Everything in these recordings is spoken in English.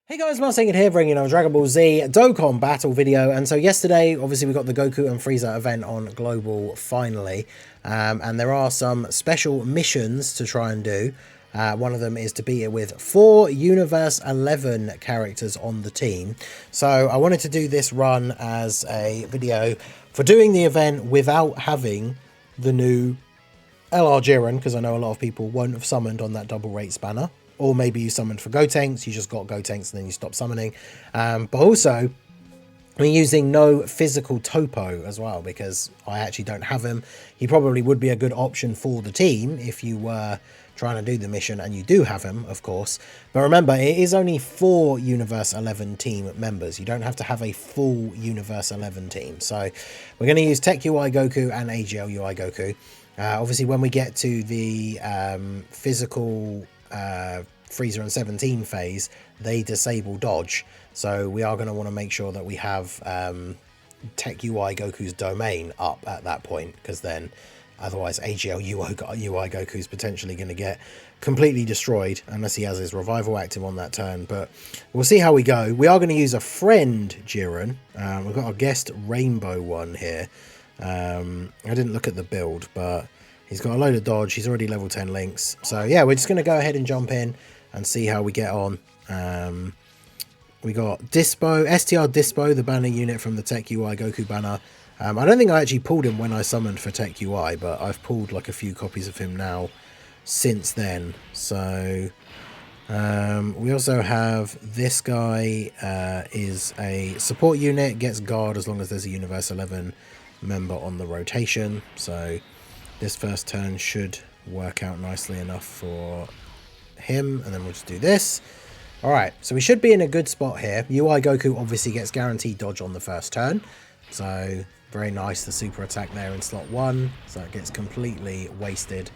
Hey guys, Marcin here, bringing you a Dragon Ball Z Dokkan battle video. And so yesterday, obviously, we got the Goku and Frieza event on Global finally. And there are some special missions to try and do. One of them is to beat it with 4 Universe 11 characters on the team. So I wanted to do this run as a video for doing the event without having the new LR Jiren, because I know a lot of people won't have summoned on that double rate spanner. Or maybe you summoned for Gotenks, you just got Gotenks and then you stopped summoning. But also, we're using no physical Topo as well, because I actually don't have him. He probably would be a good option for the team if you were trying to do the mission, and you do have him, of course. But remember, it is only 4 Universe 11 team members. You don't have to have a full Universe 11 team. So we're going to use Tech UI Goku and AGL UI Goku. Obviously, when we get to the physical Frieza and 17 phase, they disable dodge, so we are going to want to make sure that we have Tech UI Goku's domain up at that point, because then otherwise AGL UI Goku is potentially going to get completely destroyed unless he has his revival active on that turn. But we'll see how we go. We are going to use a friend Jiren. We've got a guest rainbow one here. I didn't look at the build, but he's got a load of dodge. He's already level 10 links. So yeah, we're just going to go ahead and jump in and see how we get on. We got Dispo, STR Dispo, the banner unit from the Tech UI Goku banner. I don't think I actually pulled him when I summoned for Tech UI, but I've pulled like a few copies of him now since then. So we also have this guy, is a support unit, gets guard as long as there's a Universe 11 member on the rotation. So this first turn should work out nicely enough for him, and then we'll just do this. Alright, so we should be in a good spot here. UI Goku obviously gets guaranteed dodge on the first turn, so very nice, the super attack there in slot 1, so it gets completely wasted.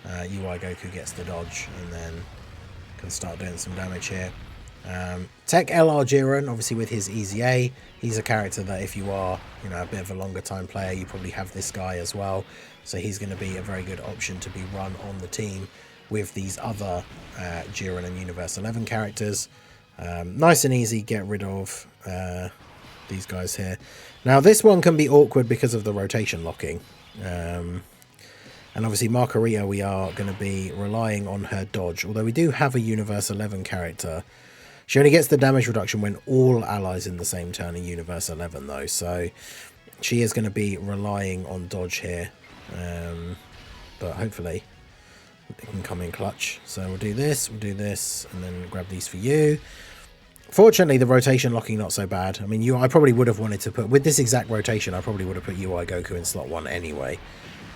UI Goku gets the dodge and then can start doing some damage here. Tech LR Jiren, obviously with his Easy A, he's a character that if you are, a bit of a longer time player, you probably have this guy as well. So he's going to be a very good option to be run on the team with these other Jiren and Universe 11 characters. Nice and easy, get rid of these guys here. Now this one can be awkward because of the rotation locking. And obviously Margarita, we are going to be relying on her dodge, although we do have a Universe 11 character. She only gets the damage reduction when all allies in the same turn are Universe 11 though, so she is going to be relying on dodge here. But hopefully it can come in clutch. So we'll do this, and then grab these for you. Fortunately, the rotation locking not so bad. I mean, I probably would have wanted to put, with this exact rotation, I probably would have put UI Goku in slot 1 anyway.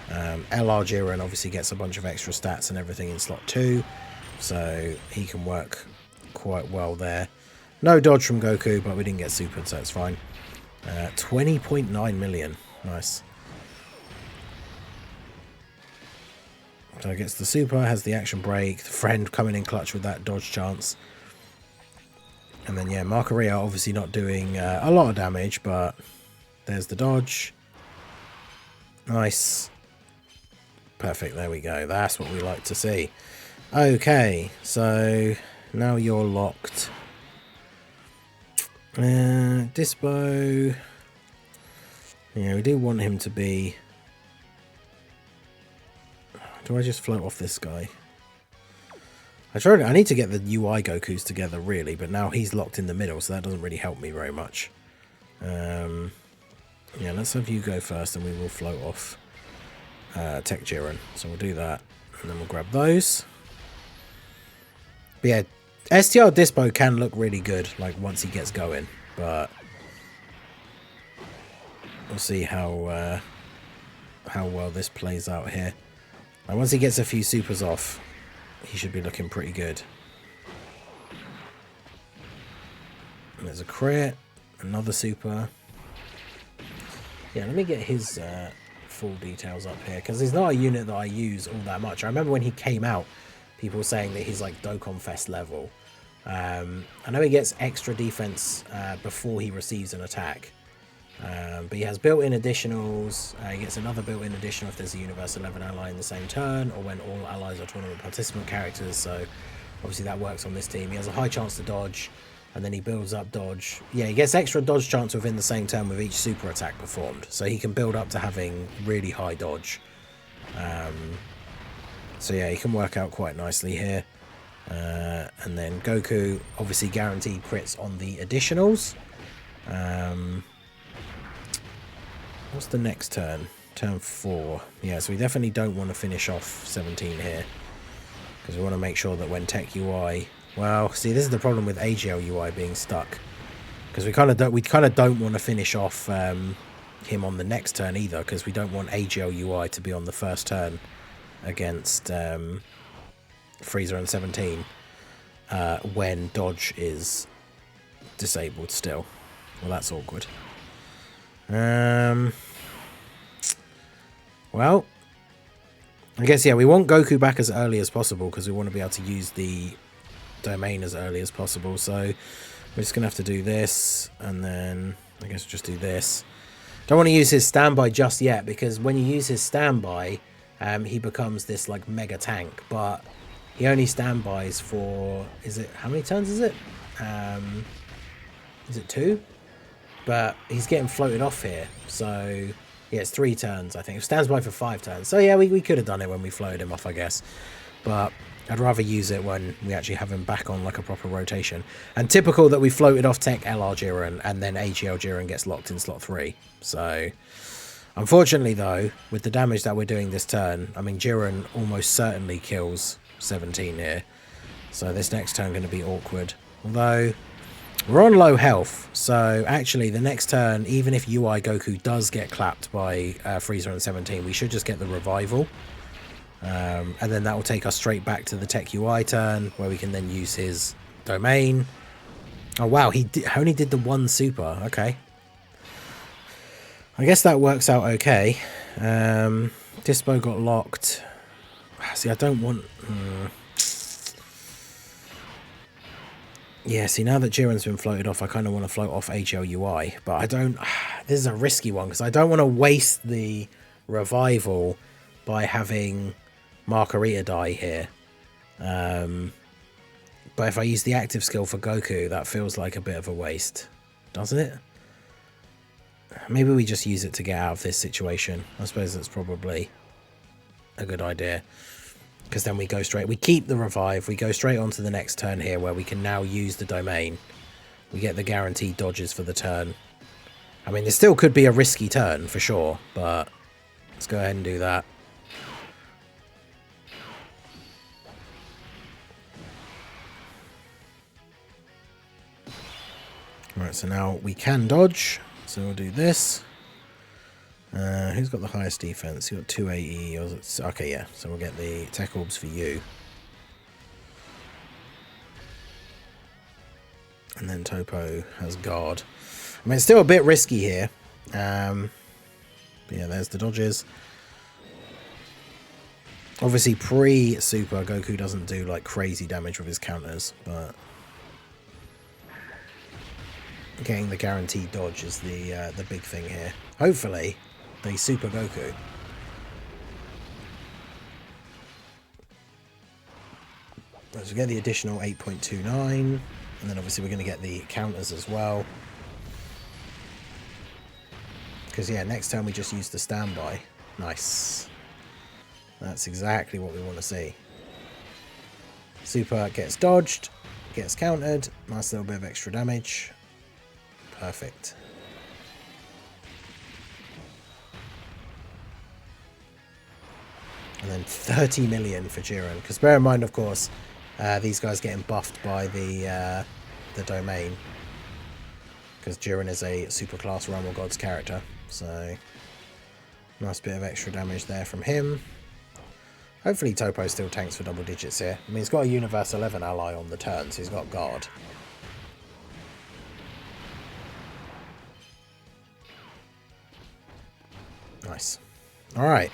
LR Jiren obviously gets a bunch of extra stats and everything in slot 2, so he can work quite well there. No dodge from Goku, but we didn't get supered, so it's fine. 20.9 million. Nice. So it gets the super, has the action break, the friend coming in clutch with that dodge chance. And then, yeah, Margarita obviously not doing a lot of damage, but there's the dodge. Nice. Perfect, there we go. That's what we like to see. Okay, so now you're locked. Dispo. Yeah, we do want him to be... Do I just float off this guy? I need to get the UI Gokus together, really, but now he's locked in the middle, so that doesn't really help me very much. Yeah, let's have you go first, and we will float off Tech Jiren. So we'll do that, and then we'll grab those. But yeah, STR Dispo can look really good, like, once he gets going, but we'll see how well this plays out here. And once he gets a few supers off, he should be looking pretty good. And there's a crit, another super. Yeah, let me get his full details up here, because he's not a unit that I use all that much. I remember when he came out, people were saying that he's like Dokkan Fest level. I know he gets extra defense before he receives an attack. But he has built-in additionals. He gets another built-in additional if there's a Universe 11 ally in the same turn, or when all allies are tournament participant characters, so obviously that works on this team. He has a high chance to dodge, and then he builds up dodge. Yeah, he gets extra dodge chance within the same turn with each super attack performed. So he can build up to having really high dodge. So yeah, he can work out quite nicely here. And then Goku obviously guaranteed crits on the additionals. What's the next turn? Turn 4. Yeah, so we definitely don't want to finish off 17 here, because we want to make sure that when Tech UI... Well, see, this is the problem with AGL UI being stuck, because we kind of don't want to finish off him on the next turn either, because we don't want AGL UI to be on the first turn against Frieza and 17 when dodge is disabled still. Well, that's awkward. Well, I guess, yeah, we want Goku back as early as possible, because we want to be able to use the domain as early as possible. So we're just gonna have to do this, and then I guess just do this. Don't want to use his standby just yet, because when you use his standby, he becomes this like mega tank, but he only standbys for, is it, how many turns is it? Is it 2? But he's getting floated off here, so yeah, it's 3 turns, I think. It stands by for 5 turns. So yeah, we could have done it when we floated him off, I guess. But I'd rather use it when we actually have him back on like a proper rotation. And typical that we floated off Tech LR Jiren, and then AGL Jiren gets locked in slot 3. So unfortunately though, with the damage that we're doing this turn, I mean, Jiren almost certainly kills 17 here. So this next turn going to be awkward. Although we're on low health, so actually the next turn, even if UI Goku does get clapped by Frieza and 17, we should just get the revival. And then that will take us straight back to the Tech UI turn, where we can then use his domain. Oh wow, he only did the 1 super. Okay. I guess that works out okay. Dispo got locked. See, I don't want... Yeah, see, now that Jiren's been floated off, I kind of want to float off HL UI, but I don't... This is a risky one, because I don't want to waste the revival by having Margarita die here. But if I use the active skill for Goku, that feels like a bit of a waste, doesn't it? Maybe we just use it to get out of this situation. I suppose that's probably a good idea. Because then we go straight, we keep the revive, we go straight on to the next turn here, where we can now use the domain. We get the guaranteed dodges for the turn. I mean, this still could be a risky turn for sure, but let's go ahead and do that. Alright, so now we can dodge, so we'll do this. Who's got the highest defense? You got 2 AE. Okay, yeah. So we'll get the tech orbs for you. And then Toppo has guard. I mean, it's still a bit risky here. But yeah, there's the dodges. Obviously, pre-super, Goku doesn't do like crazy damage with his counters, but getting the guaranteed dodge is the big thing here. Hopefully, they super Goku. So we get the additional 8.29, and then obviously we're going to get the counters as well. Because yeah, next turn we just use the standby. Nice. That's exactly what we want to see. Super gets dodged, gets countered, nice little bit of extra damage. Perfect. And then 30 million for Jiren. Because bear in mind, of course, these guys getting buffed by the domain. Because Jiren is a super class Realm of Gods character. So, nice bit of extra damage there from him. Hopefully Toppo still tanks for double digits here. I mean, he's got a Universe 11 ally on the turn, so he's got guard. Nice. Alright.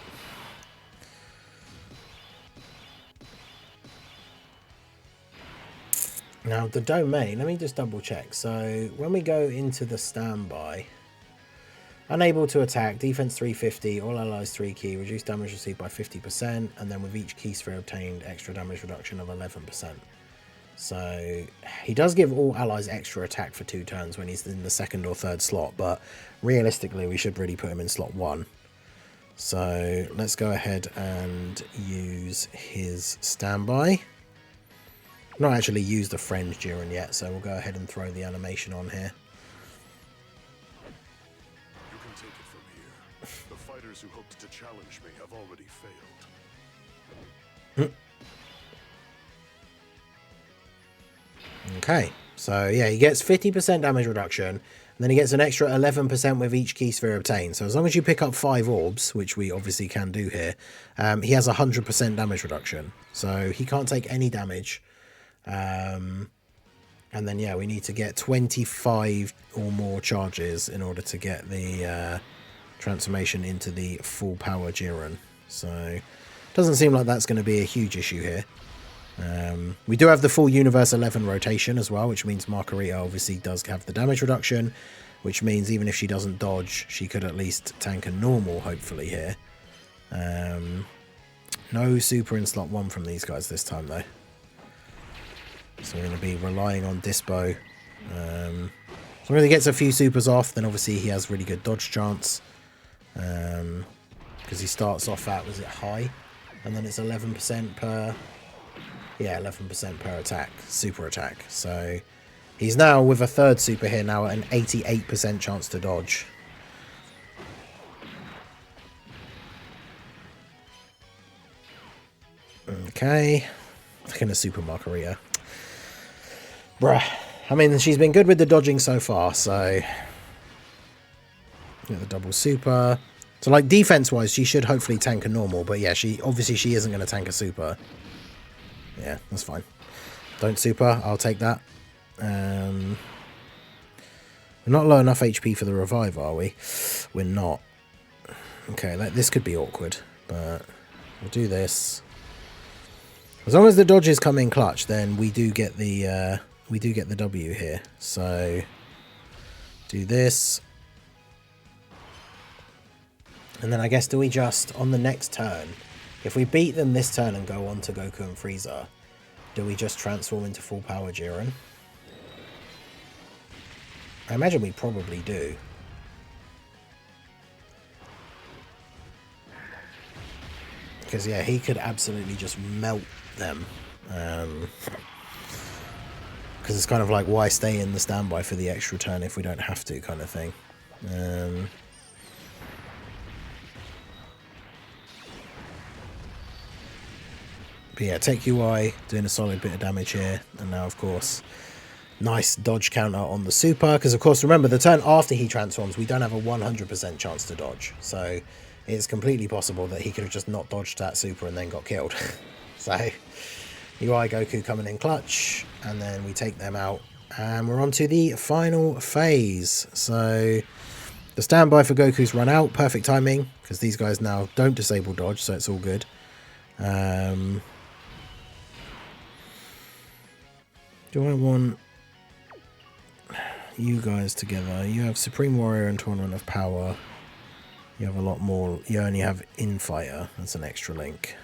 Now the domain, let me just double check. So when we go into the standby, unable to attack, defense 350, all allies 3 key, reduce damage received by 50%, and then with each key sphere obtained, extra damage reduction of 11%. So he does give all allies extra attack for 2 turns when he's in the 2nd or 3rd slot, but realistically we should really put him in slot 1. So let's go ahead and use his standby. Not actually used the friend Jiren yet, so we'll go ahead and throw the animation on here. You can take it from here. The fighters who hoped to challenge me have already failed. Okay, so yeah, he gets 50% damage reduction, and then he gets an extra 11% with each key sphere obtained. So as long as you pick up 5 orbs, which we obviously can do here, he has 100% damage reduction. So he can't take any damage. And then, yeah, we need to get 25 or more charges in order to get the transformation into the full power Jiren. So doesn't seem like that's going to be a huge issue here. We do have the full Universe 11 rotation as well, which means Margarita obviously does have the damage reduction, which means even if she doesn't dodge, she could at least tank a normal, hopefully, here. No super in slot 1 from these guys this time, though. So we're going to be relying on Dispo. As long as he gets a few supers off, then obviously he has really good dodge chance. Because he starts off at, was it high? And then it's 11% per... Yeah, 11% per attack, super attack. So he's now with a 3rd super here now at an 88% chance to dodge. Okay. Looking at Super Margarita. Bruh. I mean, she's been good with the dodging so far, so... Get the double super. So, like, defense-wise, she should hopefully tank a normal, but yeah, obviously she isn't going to tank a super. Yeah, that's fine. Don't super, I'll take that. We're not low enough HP for the revive, are we? We're not. Okay, this could be awkward, but we'll do this. As long as the dodges come in clutch, then we do get the W here. So do this. And then I guess, do we just, on the next turn, if we beat them this turn and go on to Goku and Frieza, do we just transform into full power Jiren? I imagine we probably do. Because, yeah, he could absolutely just melt them. Because it's kind of like, why stay in the standby for the extra turn if we don't have to, kind of thing. But yeah, Tech UI doing a solid bit of damage here. And now, of course, nice dodge counter on the super. Because, of course, remember, the turn after he transforms, we don't have a 100% chance to dodge. So it's completely possible that he could have just not dodged that super and then got killed. So UI Goku coming in clutch. And then we take them out. And we're on to the final phase. So the standby for Goku's run out. Perfect timing. Because these guys now don't disable dodge. So it's all good. Do I want you guys together? You have Supreme Warrior and Tournament of Power. You have a lot more. You only have Infighter. That's an extra link.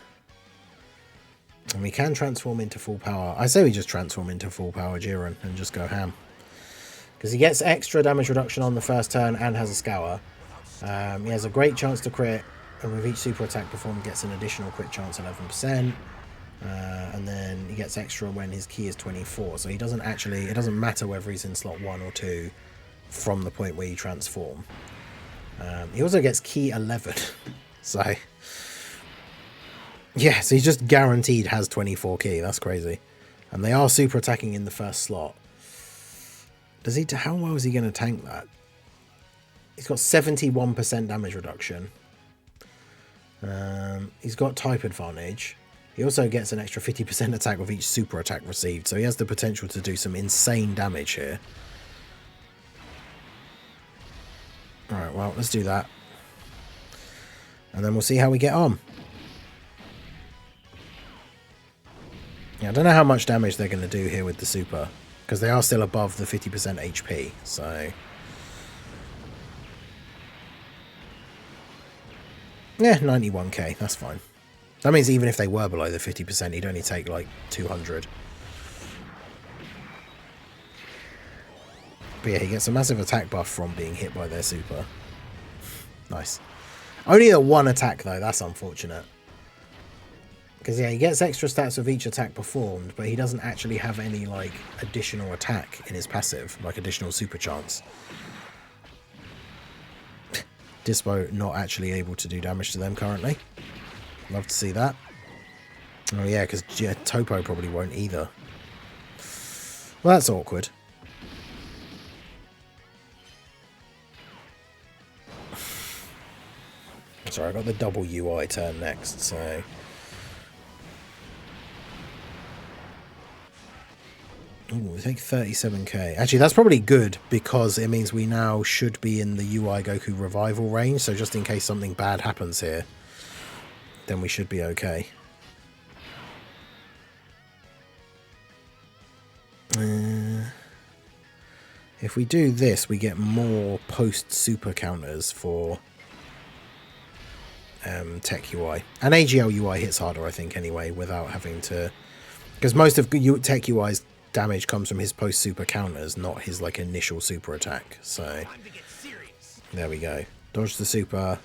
And we can transform into full power. I say we just transform into full power Jiren and just go ham. Because he gets extra damage reduction on the first turn and has a scour. He has a great chance to crit. And with each super attack performed, gets an additional crit chance 11%. And then he gets extra when his key is 24. So he doesn't actually, it doesn't matter whether he's in slot 1 or 2 from the point where you transform. He also gets key 11. So yeah, so he's just guaranteed has 24 key. That's crazy. And they are super attacking in the first slot. Does he? How well is he going to tank that? He's got 71% damage reduction. He's got type advantage. He also gets an extra 50% attack with each super attack received. So he has the potential to do some insane damage here. Alright, well, let's do that. And then we'll see how we get on. Yeah, I don't know how much damage they're going to do here with the super. Because they are still above the 50% HP. So yeah, 91k. That's fine. That means even if they were below the 50%, he'd only take like 200. But yeah, he gets a massive attack buff from being hit by their super. Nice. Only the one attack though, that's unfortunate. Because yeah, he gets extra stats with each attack performed, but he doesn't actually have any like additional attack in his passive, like additional super chance. Dispo not actually able to do damage to them currently. Love to see that. Oh yeah, because Topo probably won't either. Well, that's awkward. Sorry, I got the double UI turn next, so... Ooh, we take 37k. Actually, that's probably good, because it means we now should be in the UI Goku revival range, so just in case something bad happens here, then we should be okay. If we do this, we get more post-super counters for Tech UI. And AGL UI hits harder, I think, anyway, without having to... Because most of Tech UI's damage comes from his post-super counters, not his like initial super attack. So, there we go. Dodge the super,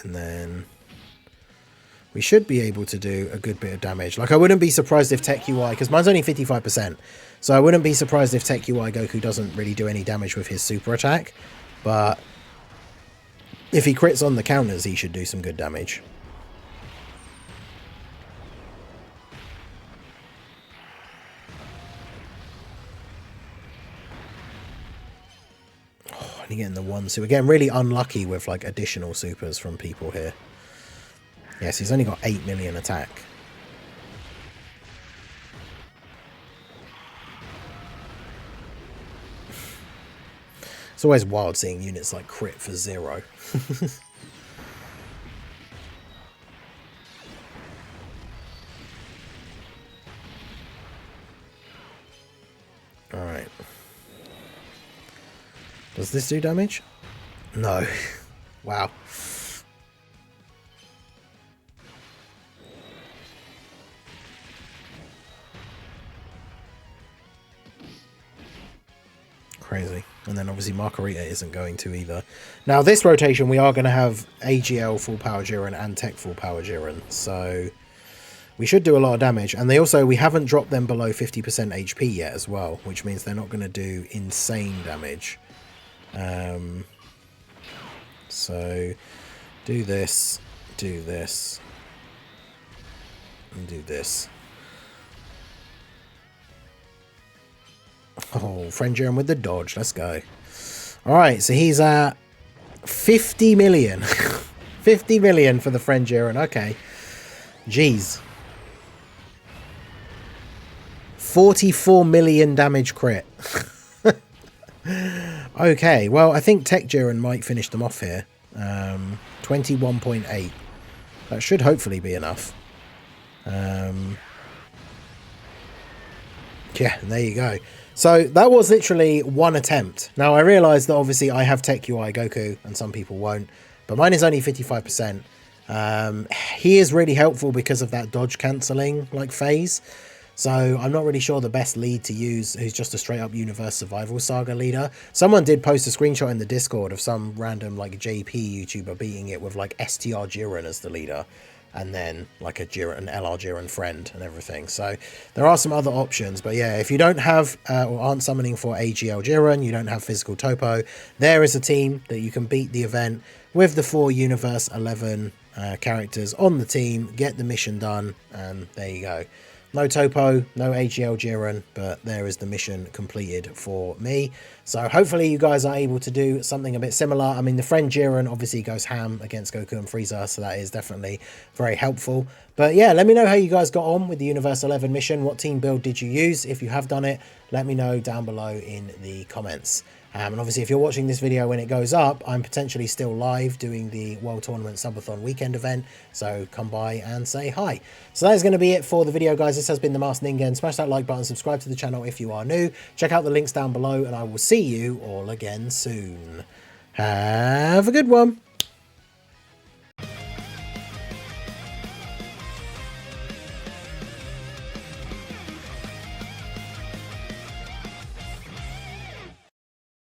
and then... we should be able to do a good bit of damage. Like, I wouldn't be surprised if Tech UI... because mine's only 55%. So I wouldn't be surprised if Tech UI Goku doesn't really do any damage with his super attack. But if he crits on the counters, he should do some good damage. Oh, and getting the one super. We're getting really unlucky with like additional supers from people here. Yes, he's only got 8 million attack. It's always wild seeing units like crit for 0. Alright. Does this do damage? No. Wow. Crazy. And then obviously Margarita isn't going to either. Now this rotation we are going to have AGL full power Jiren and Tech full power Jiren. So we should do a lot of damage. And we haven't dropped them below 50% HP yet as well, which means they're not going to do insane damage. So do this, and do this. Oh, friend Jiren with the dodge. Let's go. Alright, so he's at 50 million. 50 million for the friend Jiren. Okay. Jeez. 44 million damage crit. Okay, well, I think Tech Jiren might finish them off here. 21.8. That should hopefully be enough. Yeah, and there you go. So that was literally one attempt. Now I realise that obviously I have Tech UI Goku and some people won't, but mine is only 55%. He is really helpful because of that dodge cancelling like phase. So I'm not really sure the best lead to use who's just a straight up Universe Survival Saga leader. Someone did post a screenshot in the Discord of some random like JP YouTuber beating it with like STR Jiren as the leader. And then like an LR Jiren friend and everything. So there are some other options. But yeah, if you don't have or aren't summoning for AGL Jiren, you don't have physical Topo, there is a team that you can beat the event with the 4 Universe 11 characters on the team, get the mission done, and there you go. No Topo, no AGL Jiren, but there is the mission completed for me. So hopefully you guys are able to do something a bit similar. I mean, the friend Jiren obviously goes ham against Goku and Frieza, so that is definitely very helpful. But yeah, let me know how you guys got on with the Universe 11 mission. What team build did you use? If you have done it, let me know down below in the comments. And obviously, if you're watching this video when it goes up, I'm potentially still live doing the World Tournament Subathon weekend event. So come by and say hi. So that is going to be it for the video, guys. This has been the Masked Ningen. Smash that like button, subscribe to the channel if you are new. Check out the links down below, and I will see you all again soon. Have a good one.